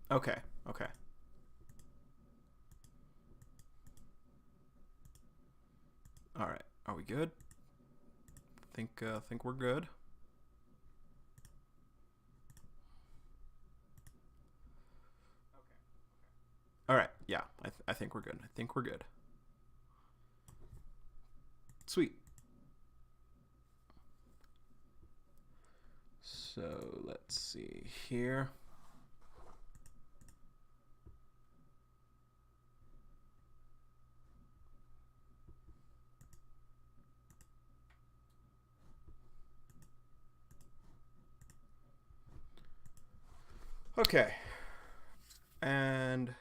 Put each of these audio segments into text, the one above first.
Okay. Okay. All right. Are we good? Think we're good. All right. Yeah. I think we're good. I think we're good. Sweet. So let's see here. Okay. And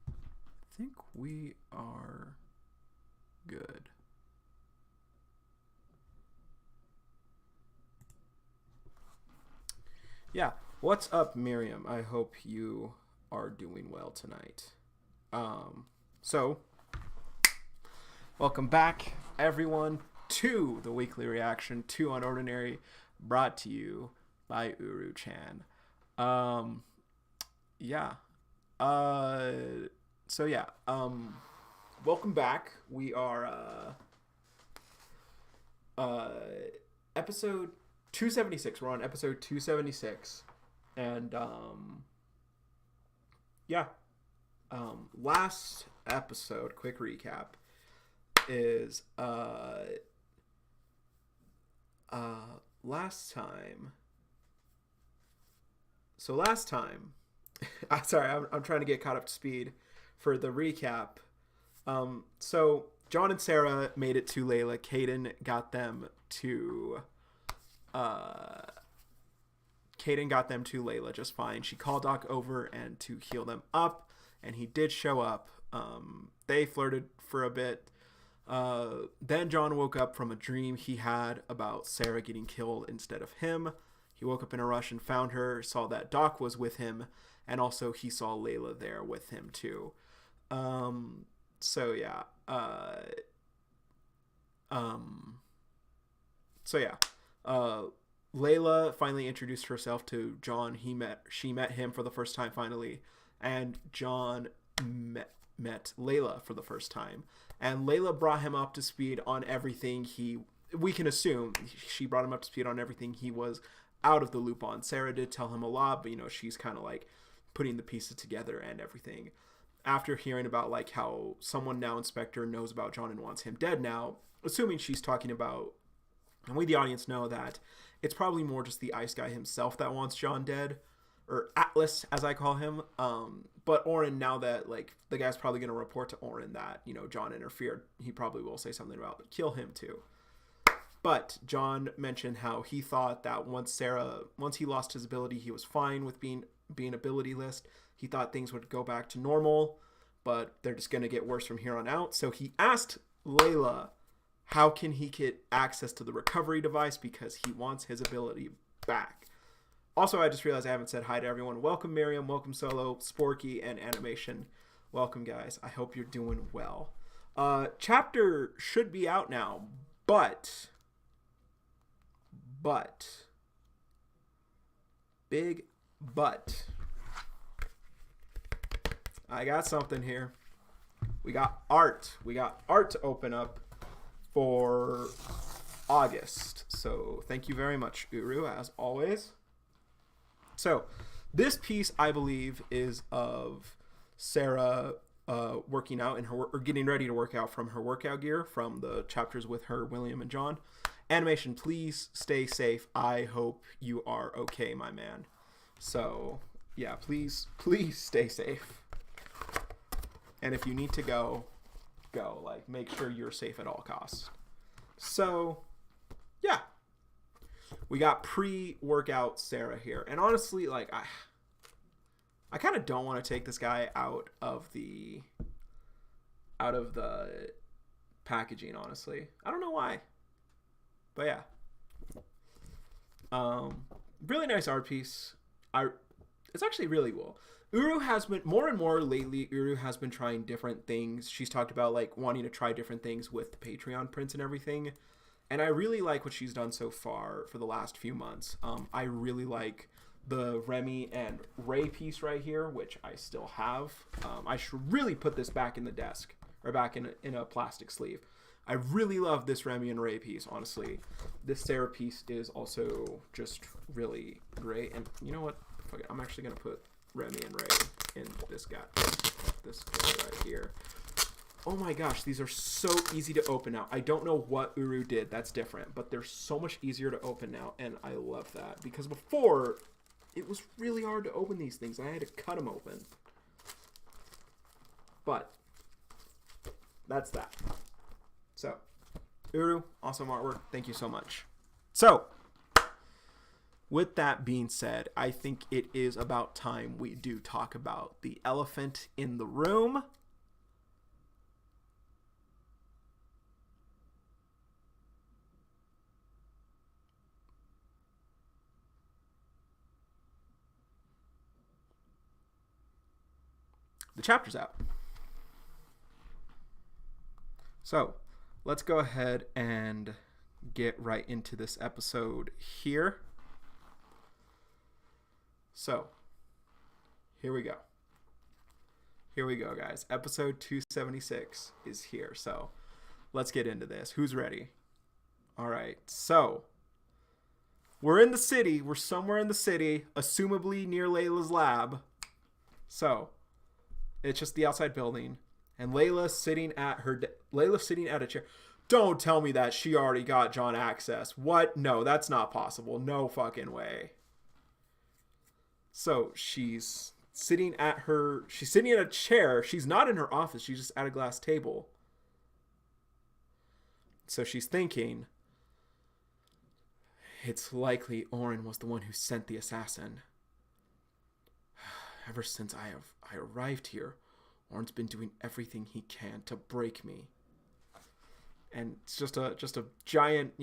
I think we are good. Yeah. What's up, Miriam? I hope you are doing well tonight. So welcome back, everyone, to the weekly reaction to UnOrdinary, brought to you by Uru Chan. Um, yeah. Uh, so yeah. Welcome back. We are uh episode 276. We're on episode 276, and yeah. Last episode, quick recap, is last time. So last time, sorry, I'm trying to get caught up to speed for the recap. So John and Sarah made it to Layla. Caden got them to uh Caden got them to Layla just fine. She called Doc over and to heal them up, and he did show up. They flirted for a bit. Then John woke up from a dream he had about Sarah getting killed instead of him. He woke up in a rush and found her, saw that Doc was with him, and also he saw Layla there with him too. So yeah. Um, so yeah. Layla finally introduced herself to John. She met him for the first time finally, and John met Layla for the first time. And Layla brought him up to speed on everything we can assume she brought him up to speed on everything he was out of the loop on. Sarah did tell him a lot, but she's kind of like putting the pieces together and everything. After hearing about like how someone now Inspector knows about John and wants him dead now, assuming she's talking about, and we the audience know that it's probably more just the ice guy himself that wants John dead, or Atlas as I call him. But Oren, now that like the guy's probably going to report to Oren that John interfered, he probably will say something about kill him too. But John mentioned how he thought that once he lost his ability, he was fine with being abilityless. He thought things would go back to normal, but they're just going to get worse from here on out. So he asked Layla, how can he get access to the recovery device, because he wants his ability back. Also, I just realized I haven't said hi to everyone. Welcome, Miriam. Welcome, Solo, Sporky, and Animation. Welcome, guys. I hope you're doing well. Chapter should be out now, but big but, I got something here. We got art. To open up for August. So thank you very much, Uru, as always. So this piece, I believe, is of Sarah working out in her or getting ready to work out from her workout gear from the chapters with her, William, and John. Animation, please stay safe. I hope you are okay, my man. So yeah, please stay safe. And if you need to go. Like, make sure you're safe at all costs. So yeah, we got pre-workout Sarah here, and honestly, like I kind of don't want to take this guy out of the packaging, honestly. I don't know why, but yeah. Really nice art piece. It's actually really cool. Uru has been more and more lately. Uru has been trying different things. She's talked about like wanting to try different things with the Patreon prints and everything. And I really like what she's done so far for the last few months. I really like the Remy and Ray piece right here, which I still have. I should really put this back in the desk, or back in a plastic sleeve. I really love this Remy and Ray piece, honestly. This Sarah piece is also just really great. And you know what? Fuck it. I'm actually going to put Remy and Ray in this guy right here. Oh my gosh, these are so easy to open now. I don't know what Uru did. That's different. But they're so much easier to open now. And I love that. Because before, it was really hard to open these things. I had to cut them open. But that's that. So, Uru, awesome artwork. Thank you so much. So, with that being said, I think it is about time we do talk about the elephant in the room. The chapter's out. So, let's go ahead and get right into this episode here. So, here we go. Here we go, guys. Episode 276 is here. So, let's get into this. Who's ready? All right. So, we're in the city. We're somewhere in the city, assumably near Layla's lab. So, it's just the outside building. And Layla's sitting at a chair. Don't tell me that she already got John access. What? No, that's not possible. No fucking way. So she's sitting at a chair. She's not in her office. She's just at a glass table. So she's thinking, it's likely Oren was the one who sent the assassin. Ever since I arrived here, Oren's been doing everything he can to break me. And it's just a giant,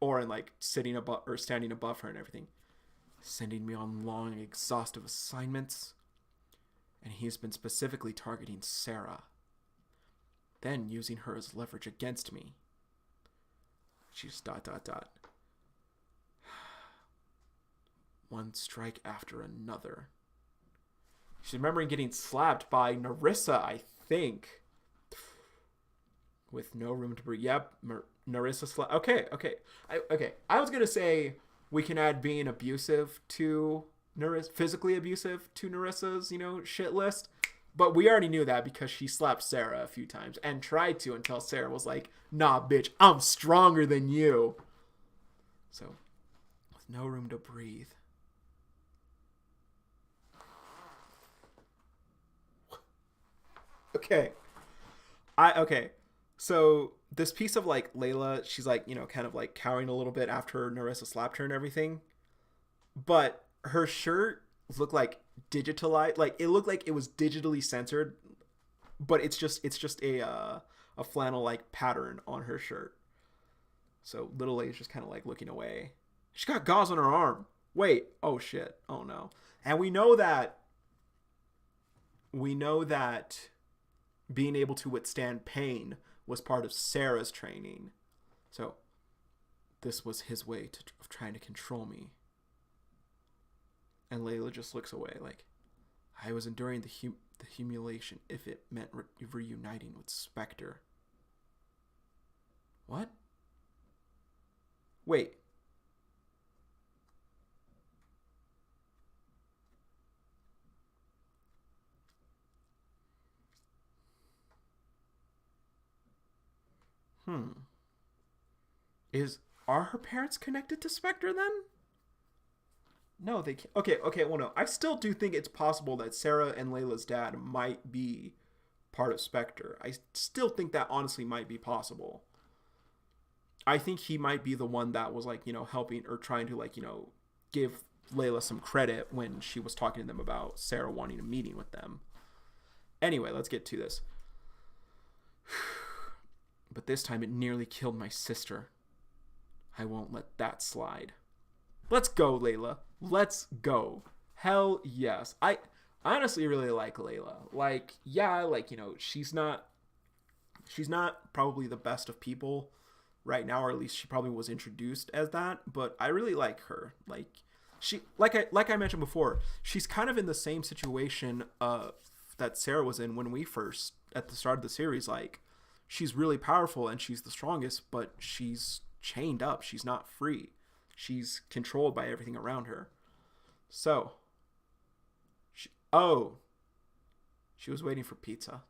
Oren like standing above her and everything. Sending me on long, exhaustive assignments. And he's been specifically targeting Sarah. Then using her as leverage against me. She's ... One strike after another. She's remembering getting slapped by Narissa, I think. With no room to breathe. Yep, Narissa slapped. Okay. I was going to say we can add being abusive to Narissa, physically abusive to Narissa's, shit list. But we already knew that because she slapped Sarah a few times and tried to until Sarah was like, nah, bitch, I'm stronger than you. So, with no room to breathe. Okay. So this piece of like Layla, she's like, kind of like cowering a little bit after Narissa slapped her and everything. But her shirt looked like digitalized, like it looked like it was digitally censored, but it's just a flannel like pattern on her shirt. So little Layla's just kind of like looking away. She's got gauze on her arm. Wait, oh shit. Oh no. And we know that being able to withstand pain was part of Sarah's training. So this was his way of trying to control me. And Layla just looks away like, I was enduring the humiliation if it meant reuniting with Spectre. What? Wait. Are her parents connected to Spectre then? No, they can't. Okay, well no. I still do think it's possible that Sarah and Layla's dad might be part of Spectre. I still think that honestly might be possible. I think he might be the one that was like, helping or trying to like, give Layla some credit when she was talking to them about Sarah wanting a meeting with them. Anyway, let's get to this. But this time it nearly killed my sister. I won't let that slide. Let's go, Layla. Let's go. Hell yes. I honestly really like Layla. Like, yeah, like, she's not probably the best of people right now, or at least she probably was introduced as that, but I really like her. Like, she like I mentioned before, she's kind of in the same situation that Sarah was in when we first at the start of the series. Like, she's really powerful and she's the strongest, but she's chained up. She's not free. She's controlled by everything around her. So, she was waiting for pizza.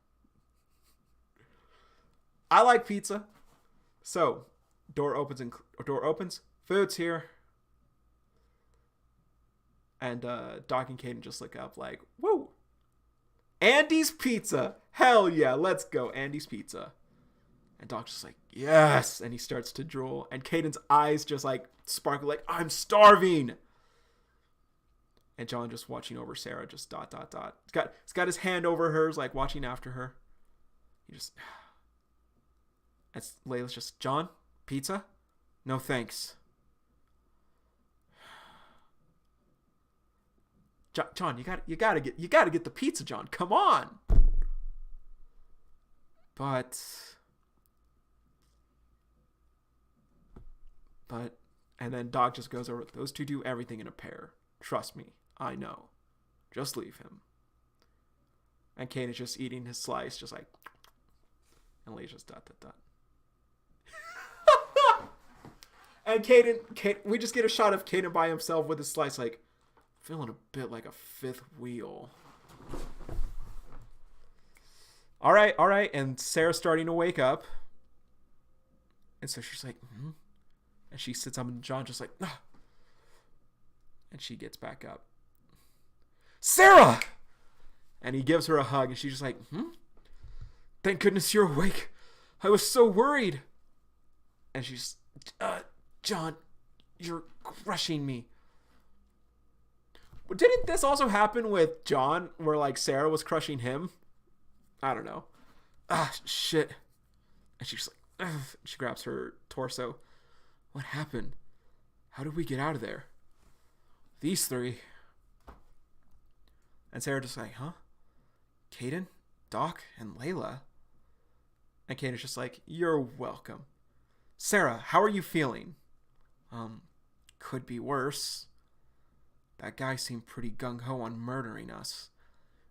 I like pizza. So, door opens. Food's here. And Doc and Caden just look up like, whoa, Andy's Pizza. Hell yeah, let's go, Andy's Pizza. And Doc's just like, yes. And he starts to drool. And Caden's eyes just like sparkle like, I'm starving. And John just watching over Sarah, just ... He's got his hand over hers, like watching after her. He just... And Layla's just, John, pizza? No thanks. John, you gotta get the pizza, John. Come on. But, and then Doc just goes over, those two do everything in a pair. Trust me, I know. Just leave him. And Kane is just eating his slice, just like, and Lay's just ... And Caden, we just get a shot of Caden by himself with his slice, like, feeling a bit like a fifth wheel. All right. And Sarah's starting to wake up. And so she's like, And she sits up and John just like, ah. And she gets back up. Sarah! And he gives her a hug and she's just like, Thank goodness you're awake. I was so worried. And she's, John, you're crushing me. Didn't this also happen with John, where like Sarah was crushing him? I don't know. Shit. And she's like, she grabs her torso. What happened? How did we get out of there? These three. And Sarah just like, huh? Caden, Doc, and Layla. And Caden's just like, you're welcome. Sarah, how are you feeling? Could be worse. That guy seemed pretty gung-ho on murdering us.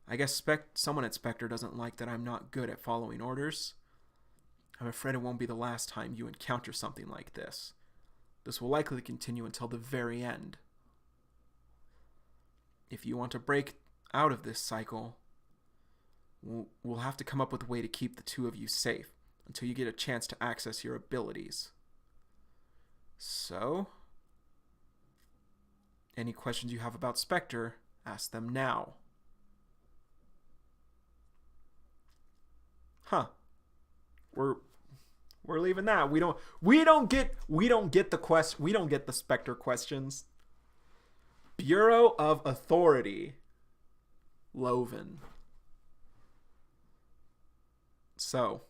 I guess someone at Spectre doesn't like that I'm not good at following orders. I'm afraid it won't be the last time you encounter something like this. This will likely continue until the very end. If you want to break out of this cycle, we'll have to come up with a way to keep the two of you safe until you get a chance to access your abilities. So, any questions you have about Spectre, ask them now. Huh. We're leaving that. We don't get the Spectre questions. Bureau of Authority. Loven. So,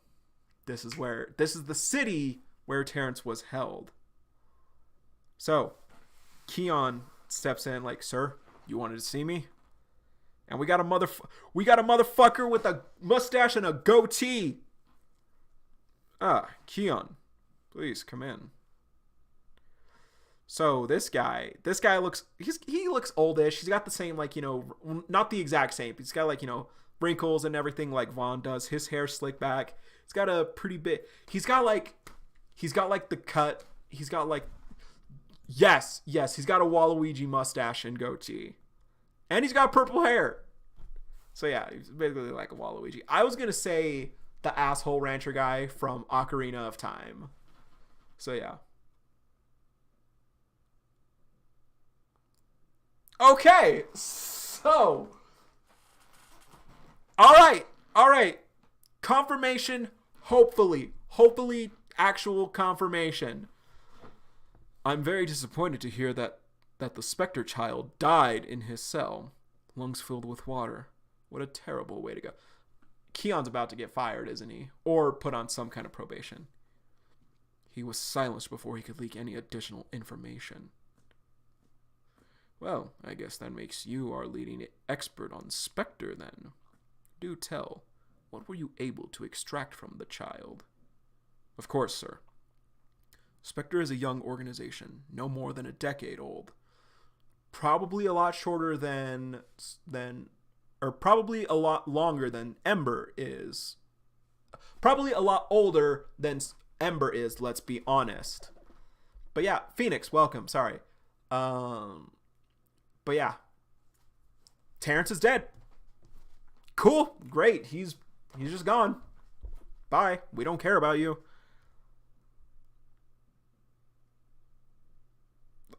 this is the city where Terrence was held. So, Keon steps in like, sir, you wanted to see me? And we got a motherfucker with a mustache and a goatee. Keon, please come in. So this guy looks, he looks oldish. He's got the same, like, not the exact same. He's got, like, wrinkles and everything like Vaughn does. His hair slicked back. He's got a pretty bit. He's got like the cut. He's got like, yes. He's got a Waluigi mustache and goatee. And he's got purple hair. So yeah, he's basically like a Waluigi. I was going to say the asshole rancher guy from Ocarina of Time. So yeah. Okay, so. All right. Confirmation, hopefully actual confirmation. I'm very disappointed to hear that the Spectre child died in his cell, lungs filled with water. What a terrible way to go. Keon's about to get fired, isn't he? Or put on some kind of probation. He was silenced before he could leak any additional information. Well, I guess that makes you our leading expert on Spectre then. Do tell, what were you able to extract from the child? Of course, sir. Spectre is a young organization, no more than a decade old. probably a lot shorter or probably a lot longer than Ember is. Probably a lot older than Ember is, let's be honest. But yeah, Phoenix, welcome. Sorry. But yeah. Terrence is dead. Cool. Great. He's just gone. Bye. We don't care about you.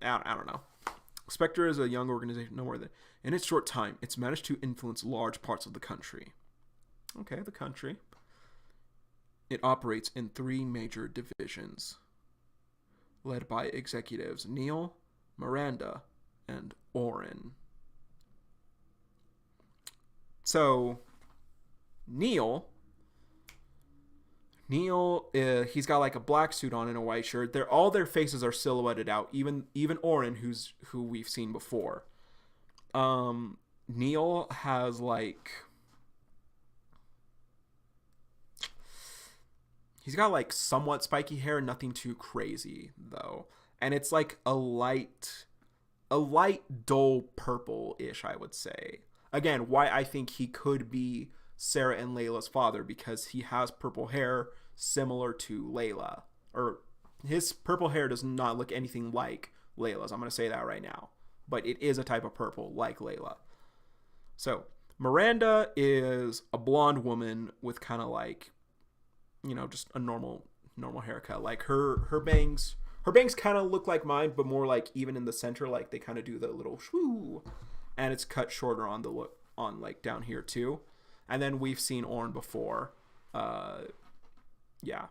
I don't know. Spectre is a young organization, no more than. In its short time, it's managed to influence large parts of the country. Okay, the country. It operates in 3 major divisions, led by executives Neil, Miranda, and Oren. So, Neil, he's got like a black suit on and a white shirt. All their faces are silhouetted out. Even Oren, who we've seen before. Neil has like, he's got like somewhat spiky hair, nothing too crazy though, and it's like a light dull purple-ish, I would say. Again, why I think he could be Sarah and Layla's father, because he has purple hair similar to Layla. Or his purple hair does not look anything like Layla's. I'm going to say that right now. But it is a type of purple like Layla. So, Miranda is a blonde woman with kind of like, just a normal haircut. Like her bangs kind of look like mine, but more like even in the center, like they kind of do the little shwoo. And it's cut shorter on like down here too. And then we've seen Oren before. Yeah.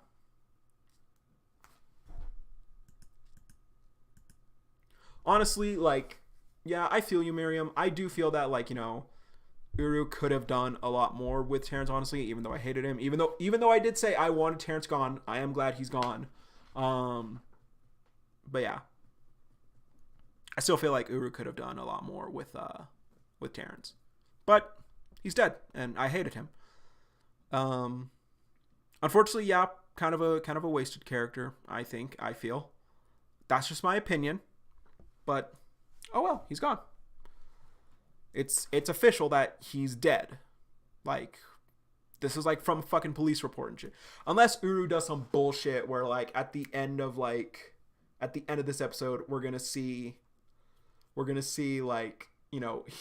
Honestly, like, yeah, I feel you, Miriam. I do feel that, like, Uru could have done a lot more with Terrence, honestly, even though I hated him. Even though I did say I wanted Terrence gone, I am glad he's gone. But yeah. I still feel like Uru could have done a lot more with Terrence. But he's dead, and I hated him. Unfortunately, yeah, kind of a wasted character, I feel. That's just my opinion. But oh well, he's gone. It's official that he's dead. Like, this is like from a fucking police report and shit. Unless Uru does some bullshit where like at the end of this episode we're gonna see like,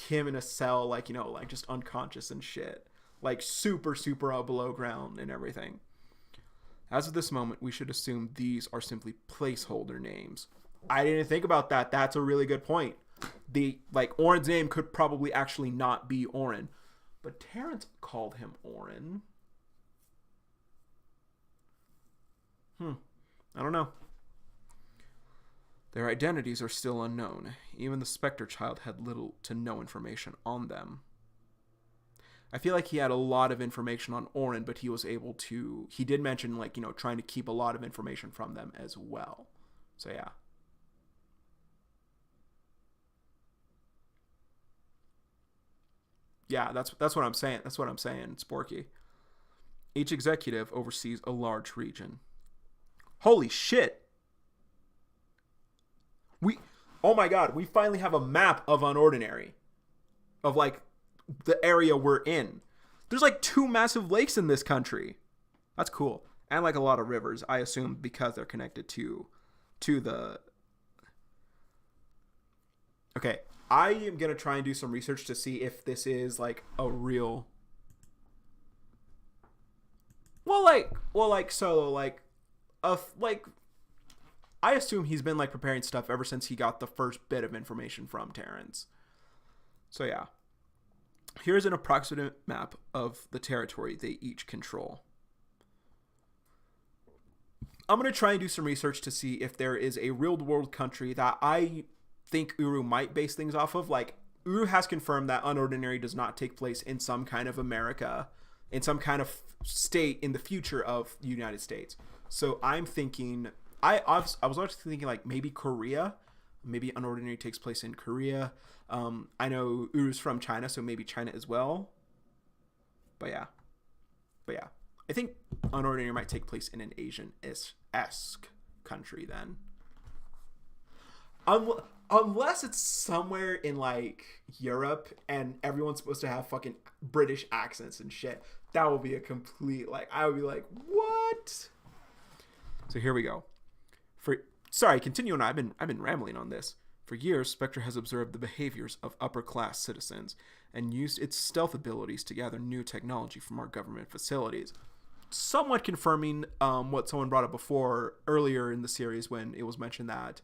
him in a cell, like, like just unconscious and shit. Like super below ground and everything. As of this moment, we should assume these are simply placeholder names. I didn't think about that. That's a really good point. Oren's name could probably actually not be Oren. But Terrence called him Oren. I don't know. Their identities are still unknown. Even the Spectre child had little to no information on them. I feel like he had a lot of information on Oren, but he did mention, like, trying to keep a lot of information from them as well. So yeah. Yeah, that's what I'm saying. That's what I'm saying, Sporky. Each executive oversees a large region. Holy shit! Oh my god, we finally have a map of UnOrdinary. Of, like, the area we're in. There's, like, 2 massive lakes in this country. That's cool. And, like, a lot of rivers, I assume, because they're connected to the... Okay, I am going to try and do some research to see if this is, like, a real... I assume he's been, like, preparing stuff ever since he got the first bit of information from Terrence. So, yeah. Here's an approximate map of the territory they each control. I'm going to try and do some research to see if there is a real-world country that I think Uru might base things off of. Like, Uru has confirmed that UnOrdinary does not take place in some kind of America, in some kind of state in the future of the United States. So I'm thinking... I was actually thinking, like, maybe Korea. Maybe UnOrdinary takes place in Korea. I know Uru's from China, so maybe China as well. But yeah. I think UnOrdinary might take place in an Asian-esque country then. Unless it's somewhere in, like, Europe and everyone's supposed to have fucking British accents and shit. That would be a complete, like, I would be like, what? So here we go. Continue on. I've been rambling on this. For years, Spectre has observed the behaviors of upper-class citizens and used its stealth abilities to gather new technology from our government facilities. Somewhat confirming what someone brought up before earlier in the series when it was mentioned that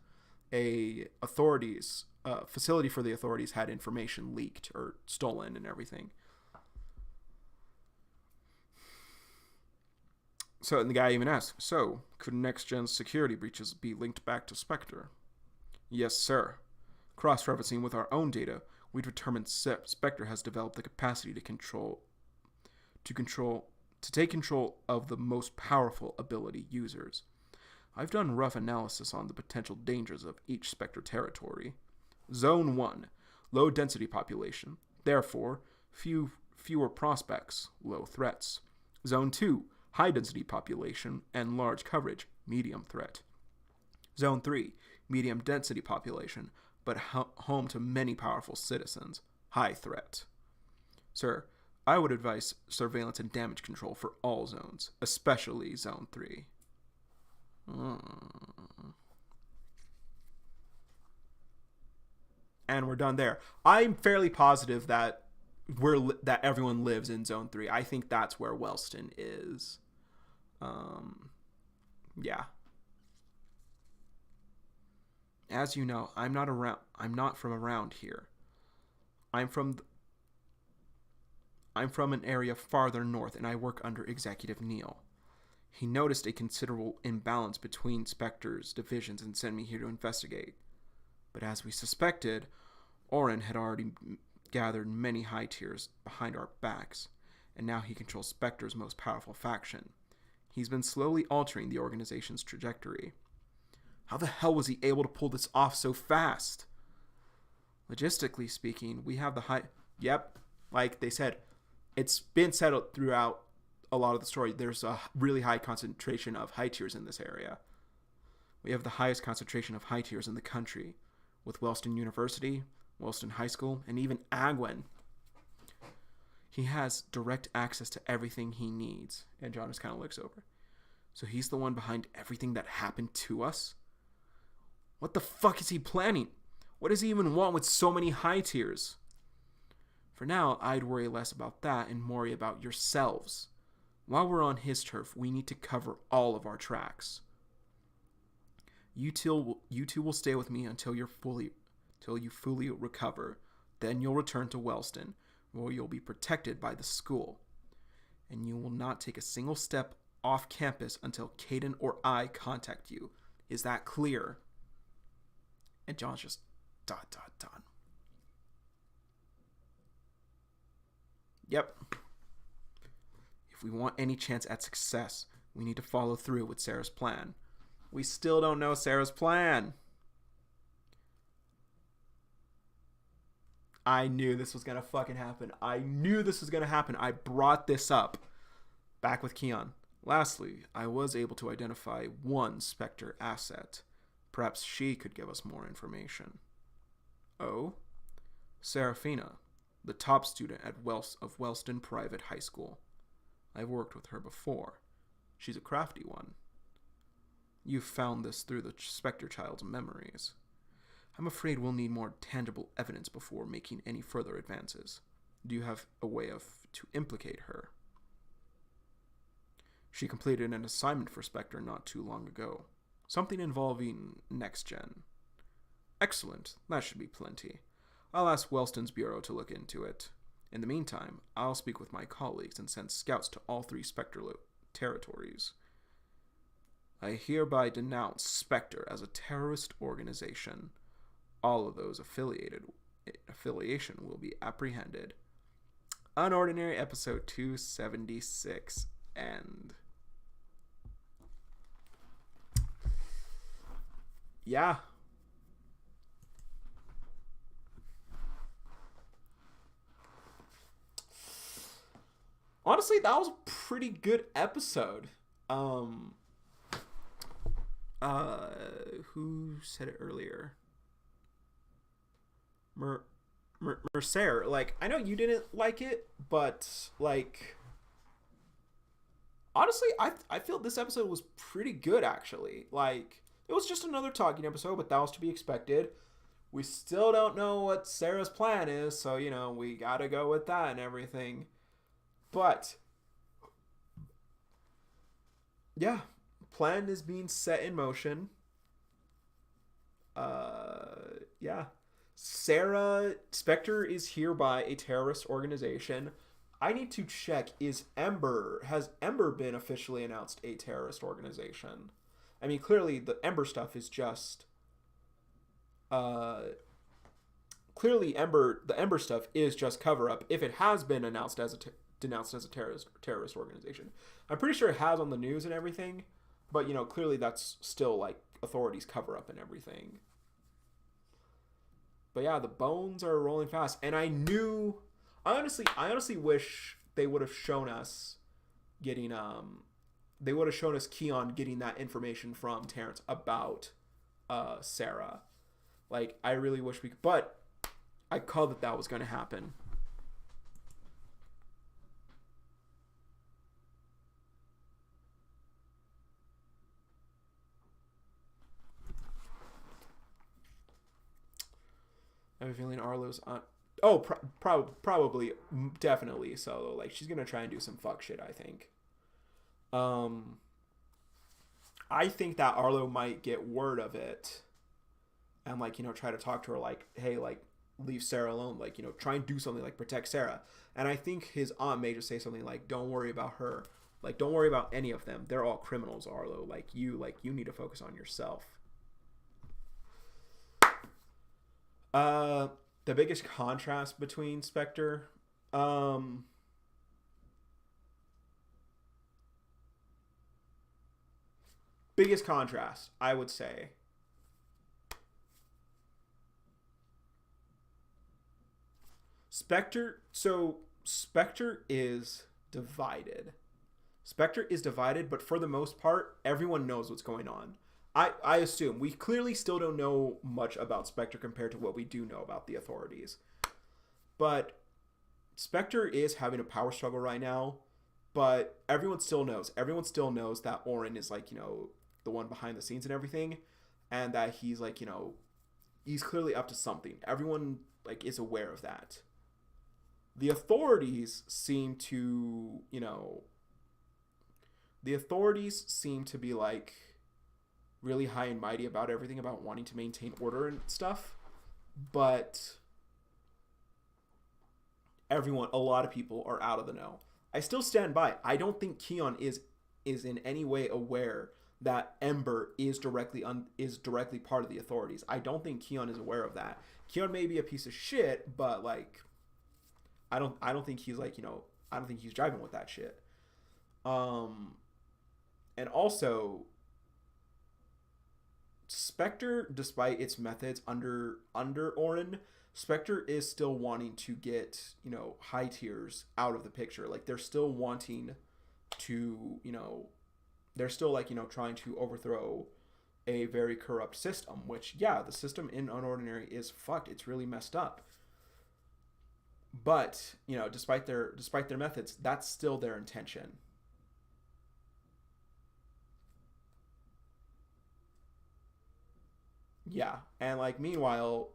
facility for the authorities had information leaked or stolen and everything. So, and the guy even asked, so, could next-gen security breaches be linked back to Spectre? Yes, sir. Cross-referencing with our own data, we determined Spectre has developed the capacity to take control of the most powerful ability users. I've done rough analysis on the potential dangers of each Spectre territory. Zone 1, low density population, therefore fewer prospects, low threats. Zone 2, high density population and large coverage, medium threat. Zone 3, medium density population, but home to many powerful citizens, high threat. Sir, I would advise surveillance and damage control for all zones, especially Zone 3. And we're done there. I'm fairly positive that that everyone lives in Zone 3. I think that's where Wellston is. Yeah. As you know, I'm not from around here. I'm from an area farther north, and I work under Executive Neal. He noticed a considerable imbalance between Spectre's divisions and sent me here to investigate. But as we suspected, Oren had already gathered many high tiers behind our backs, and now he controls Spectre's most powerful faction. He's been slowly altering the organization's trajectory. How the hell was he able to pull this off so fast? Logistically speaking, we have the high... Yep, like they said, it's been settled throughout a lot of the story. There's a really high concentration of high tiers in this area. We have the highest concentration of high tiers in the country, with Wellston University, Wellston High School, and even Agwin. He has direct access to everything he needs. And John just kind of looks over. So he's the one behind everything that happened to us? What the fuck is he planning? What does he even want with so many high tiers? For now, I'd worry less about that and more about yourselves. While we're on his turf, we need to cover all of our tracks. You two will stay with me until you fully recover. Then you'll return to Wellston, where you'll be protected by the school. And you will not take a single step off campus until Caden or I contact you. Is that clear? And John's just ... Yep. If we want any chance at success, we need to follow through with Sarah's plan. We still don't know Sarah's plan. I knew this was going to fucking happen. I brought this up. Back with Keon. Lastly, I was able to identify one Spectre asset. Perhaps she could give us more information. Oh? Serafina, the top student of Wellston Private High School. I've worked with her before. She's a crafty one. You found this through the Spectre Child's memories. I'm afraid we'll need more tangible evidence before making any further advances. Do you have a way to implicate her? She completed an assignment for Spectre not too long ago. Something involving Next Gen. Excellent. That should be plenty. I'll ask Wellston's Bureau to look into it. In the meantime, I'll speak with my colleagues and send scouts to all 3 Spectre territories. I hereby denounce Spectre as a terrorist organization. All of those affiliation will be apprehended. UnOrdinary episode 276 end. Yeah. Honestly, that was a pretty good episode. Who said it earlier? Mer- Mercer, like, I know you didn't like it, but like, honestly, I feel this episode was pretty good actually. Like, it was just another talking episode, but that was to be expected. We still don't know what Sarah's plan is, so we gotta go with that and everything. But yeah, plan is being set in motion. Yeah. Sarah Spectre is hereby a terrorist organization. I need to check, has Ember been officially announced a terrorist organization? I mean, clearly the Ember stuff is just uh clearly the Ember stuff is just cover up if it has been announced as denounced as a terrorist organization. I'm pretty sure it has on the news and everything, but clearly that's still like authorities cover up and everything. But yeah, the bones are rolling fast, and I honestly wish they would have shown us getting they would have shown us Keon getting that information from Terrence about Sarah. Like, I really wish we could, but I called that was going to happen. I have a feeling Arlo's on. Oh, probably, definitely. So, like, she's gonna try and do some fuck shit, I think. I think that Arlo might get word of it, and like try to talk to her, like, hey, like, leave Sarah alone, like, try and do something, like, protect Sarah. And I think his aunt may just say something like, don't worry about her, like, don't worry about any of them. They're all criminals, Arlo. Like, you need to focus on yourself. The biggest contrast between Spectre, biggest contrast, I would say, Spectre. So Spectre is divided. Spectre is divided, but for the most part, everyone knows what's going on. I assume. We clearly still don't know much about Spectre compared to what we do know about the authorities. But Spectre is having a power struggle right now, but everyone still knows. Everyone still knows that Orin is, like, the one behind the scenes and everything, and that he's, like, he's clearly up to something. Everyone, like, is aware of that. The authorities seem to, be, like, really high and mighty about everything, about wanting to maintain order and stuff, but a lot of people are out of the know. I still stand by. I don't think Keon is in any way aware that Ember is directly part of the authorities. I don't think Keon is aware of that. Keon may be a piece of shit, but, like, I don't think he's, like, I don't think he's driving with that shit. And also, Spectre, despite its methods under Orin, Spectre is still wanting to get, high tiers out of the picture. Like, they're still wanting to, they're still, like, trying to overthrow a very corrupt system, which, yeah, the system in UnOrdinary is fucked. It's really messed up. But, despite their methods, that's still their intention. Yeah, and, like, meanwhile,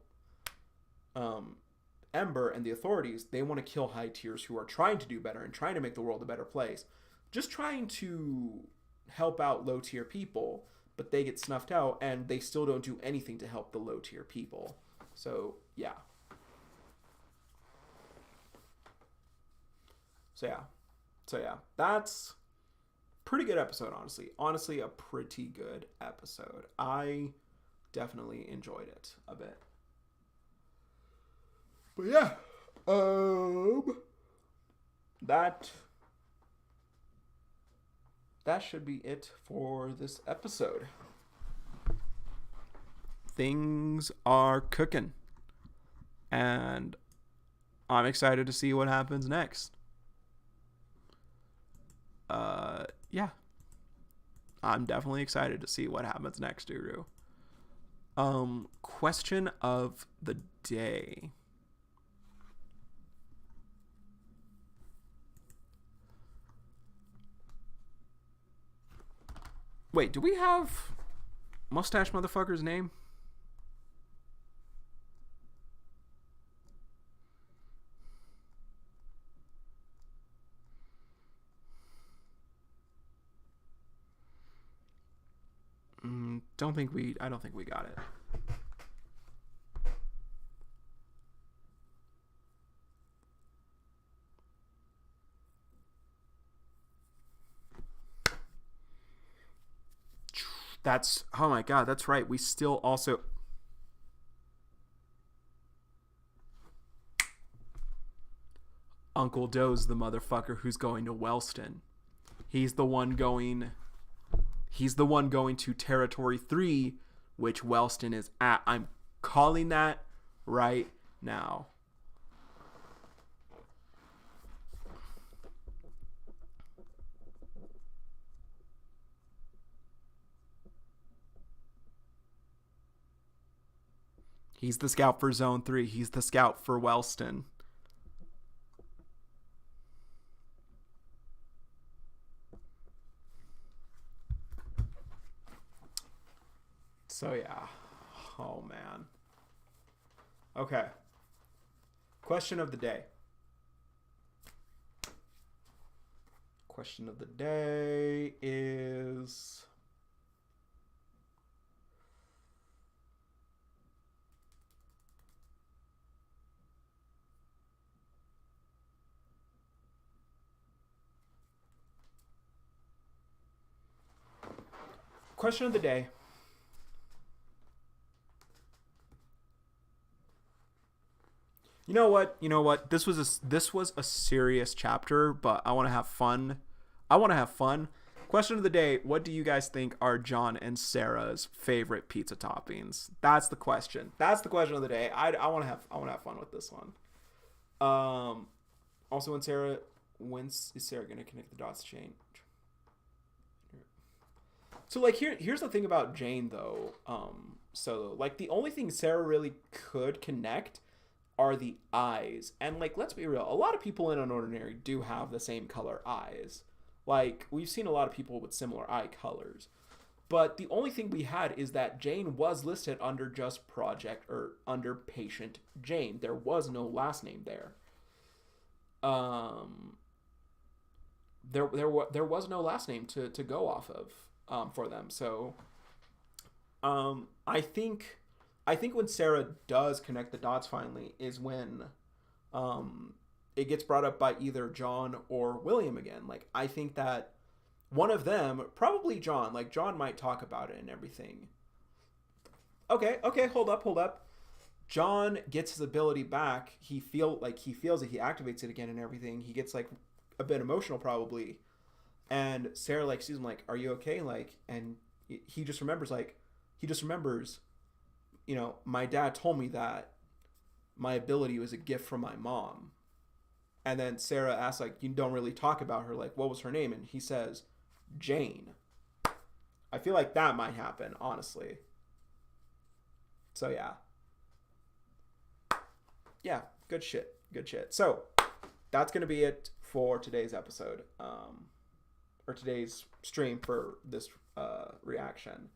Ember and the authorities, they want to kill high tiers who are trying to do better and trying to make the world a better place. Just trying to help out low tier people, but they get snuffed out and they still don't do anything to help the low tier people. So, yeah. So yeah, that's pretty good episode, honestly. Honestly, a pretty good episode. I definitely enjoyed it a bit. But yeah, that should be it for this episode. Things are cooking, and I'm excited to see what happens next. Yeah, I'm definitely excited to see what happens next, Duru. Question of the day. Wait, do we have Mustache Motherfucker's name? I don't think we got it. Oh my god, that's right. We still also... Uncle Doe's the motherfucker who's going to Wellston. He's the one going to Territory 3, which Wellston is at. I'm calling that right now. He's the scout for Zone 3. He's the scout for Wellston. So, yeah. Oh, man. Okay. Question of the day. Question of the day is... Question of the day. You know what? This was a serious chapter, but I want to have fun. Question of the day: what do you guys think are John and Sarah's favorite pizza toppings? That's the question. That's the question of the day. I want to have fun with this one. Also, when is Sarah gonna connect the dots chain? So like here's the thing about Jane though. So like the only thing Sarah really could connect are the eyes. And like, let's be real, a lot of people in UnOrdinary do have the same color eyes. Like, we've seen a lot of people with similar eye colors. But the only thing we had is that Jane was listed under just project or under patient Jane. There was no last name there. There was no last name to go off of for them. So I think when Sarah does connect the dots finally is when it gets brought up by either John or William again. Like, I think that one of them, probably John, like John might talk about it and everything. Okay, hold up. John gets his ability back. He feels it. He activates it again and everything. He gets like a bit emotional probably. And Sarah like sees him like, "Are you okay?" Like, and he just remembers, you know, my dad told me that my ability was a gift from my mom. And then Sarah asks, like, you don't really talk about her. Like, what was her name? And he says, Jane. I feel like that might happen, honestly. So, yeah. Yeah, good shit. So, that's going to be it for today's episode. Or today's stream for this reaction.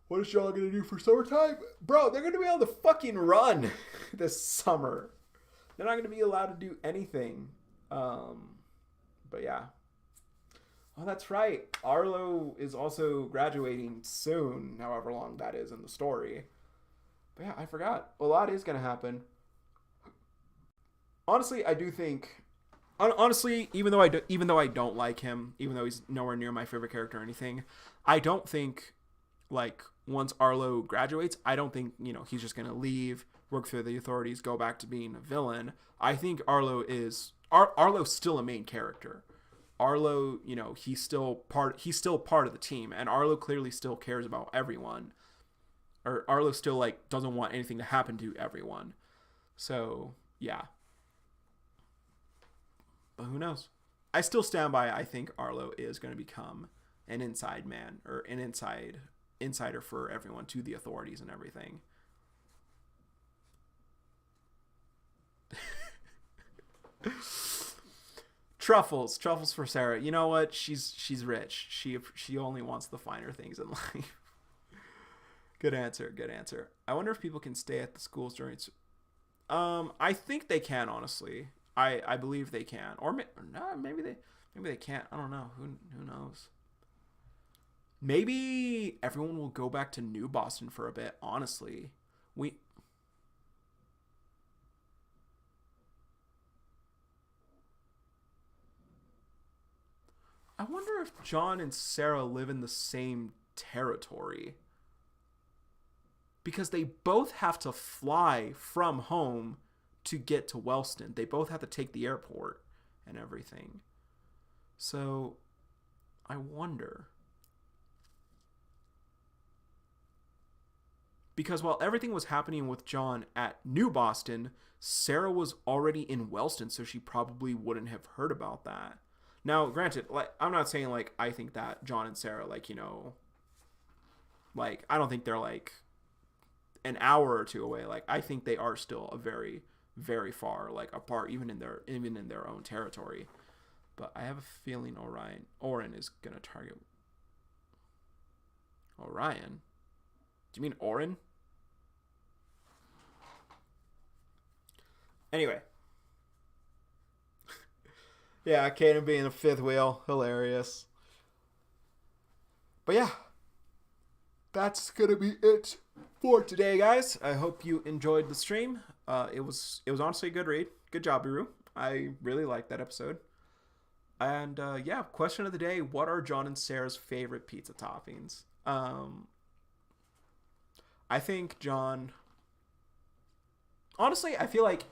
What is y'all gonna do for summertime? Bro, they're gonna be on the fucking run this summer. They're not gonna be allowed to do anything. But yeah. Oh, that's right. Arlo is also graduating soon, however long that is in the story. But yeah, I forgot. A lot is gonna happen. Honestly, I do think. Honestly, even though I don't like him, even though he's nowhere near my favorite character or anything, I don't think like once Arlo graduates, I don't think, you know, he's just going to leave, work through the authorities, go back to being a villain. I think Arlo's still a main character. Arlo, you know, he's still part of the team, and Arlo clearly still cares about everyone. Or Arlo still like doesn't want anything to happen to everyone. So, yeah. But who knows? I still stand by I think Arlo is going to become an inside man or an insider for everyone, to the authorities and everything. Truffles for Sarah. You know what? She's rich. She only wants the finer things in life. Good answer. I wonder if people can stay at the schools during. I think they can, honestly. I believe they can, or no, maybe they can't. I don't know. Who knows? Maybe everyone will go back to New Boston for a bit. Honestly, I wonder if John and Sarah live in the same territory, because they both have to fly from home to get to Wellston. They both have to take the airport and everything. So I wonder. Because while everything was happening with John at New Boston, Sarah was already in Wellston, so she probably wouldn't have heard about that. Now, granted, like, I'm not saying like I think that John and Sarah, like, you know, like, I don't think they're like an hour or two away. Like, I think they are still a very, very far like apart, even in their own territory. But I have a feeling Oren is gonna target Orion. Do you mean Oren? Anyway. Yeah, Kaden being the fifth wheel. Hilarious. But yeah. That's going to be it for today, guys. I hope you enjoyed the stream. It was honestly a good read. Good job, Biru. I really liked that episode. And yeah, question of the day. What are John and Sarah's favorite pizza toppings? I think John... Honestly, I feel like...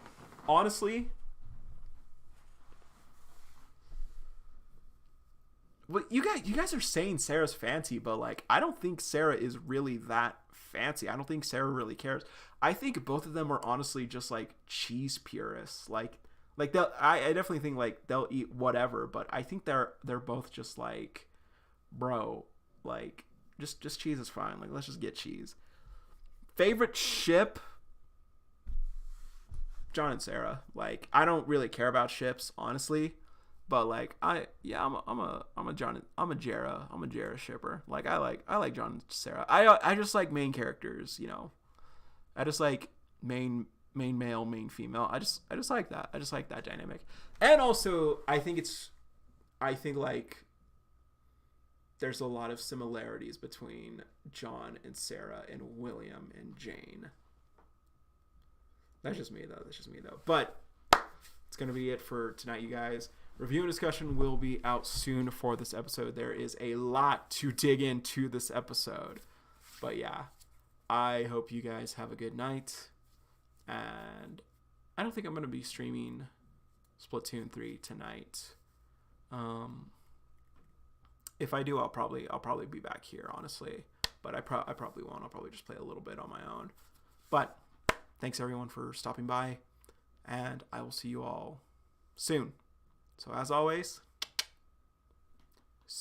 Well, you guys are saying Sarah's fancy, but like, I don't think Sarah is really that fancy. I don't think Sarah really cares. I think both of them are honestly just like cheese purists. Like I definitely think like they'll eat whatever, but I think they're both just like, bro, like just cheese is fine. Like, let's just get cheese. Favorite ship? John and Sarah. Like, I don't really care about ships, honestly. But like, I'm a Jarrah shipper. Like, I like John and Sarah. I just like main characters, you know. I just like main male, main female. I just like that. I just like that dynamic. And also, I think like there's a lot of similarities between John and Sarah and William and Jane. That's just me though. But it's going to be it for tonight, you guys. Review and discussion will be out soon for this episode. There is a lot to dig into this episode. But yeah, I hope you guys have a good night. And I don't think I'm going to be streaming Splatoon 3 tonight. If I do, I'll probably be back here, honestly. But I probably won't. I'll probably just play a little bit on my own. But thanks everyone for stopping by, and I will see you all soon. So as always,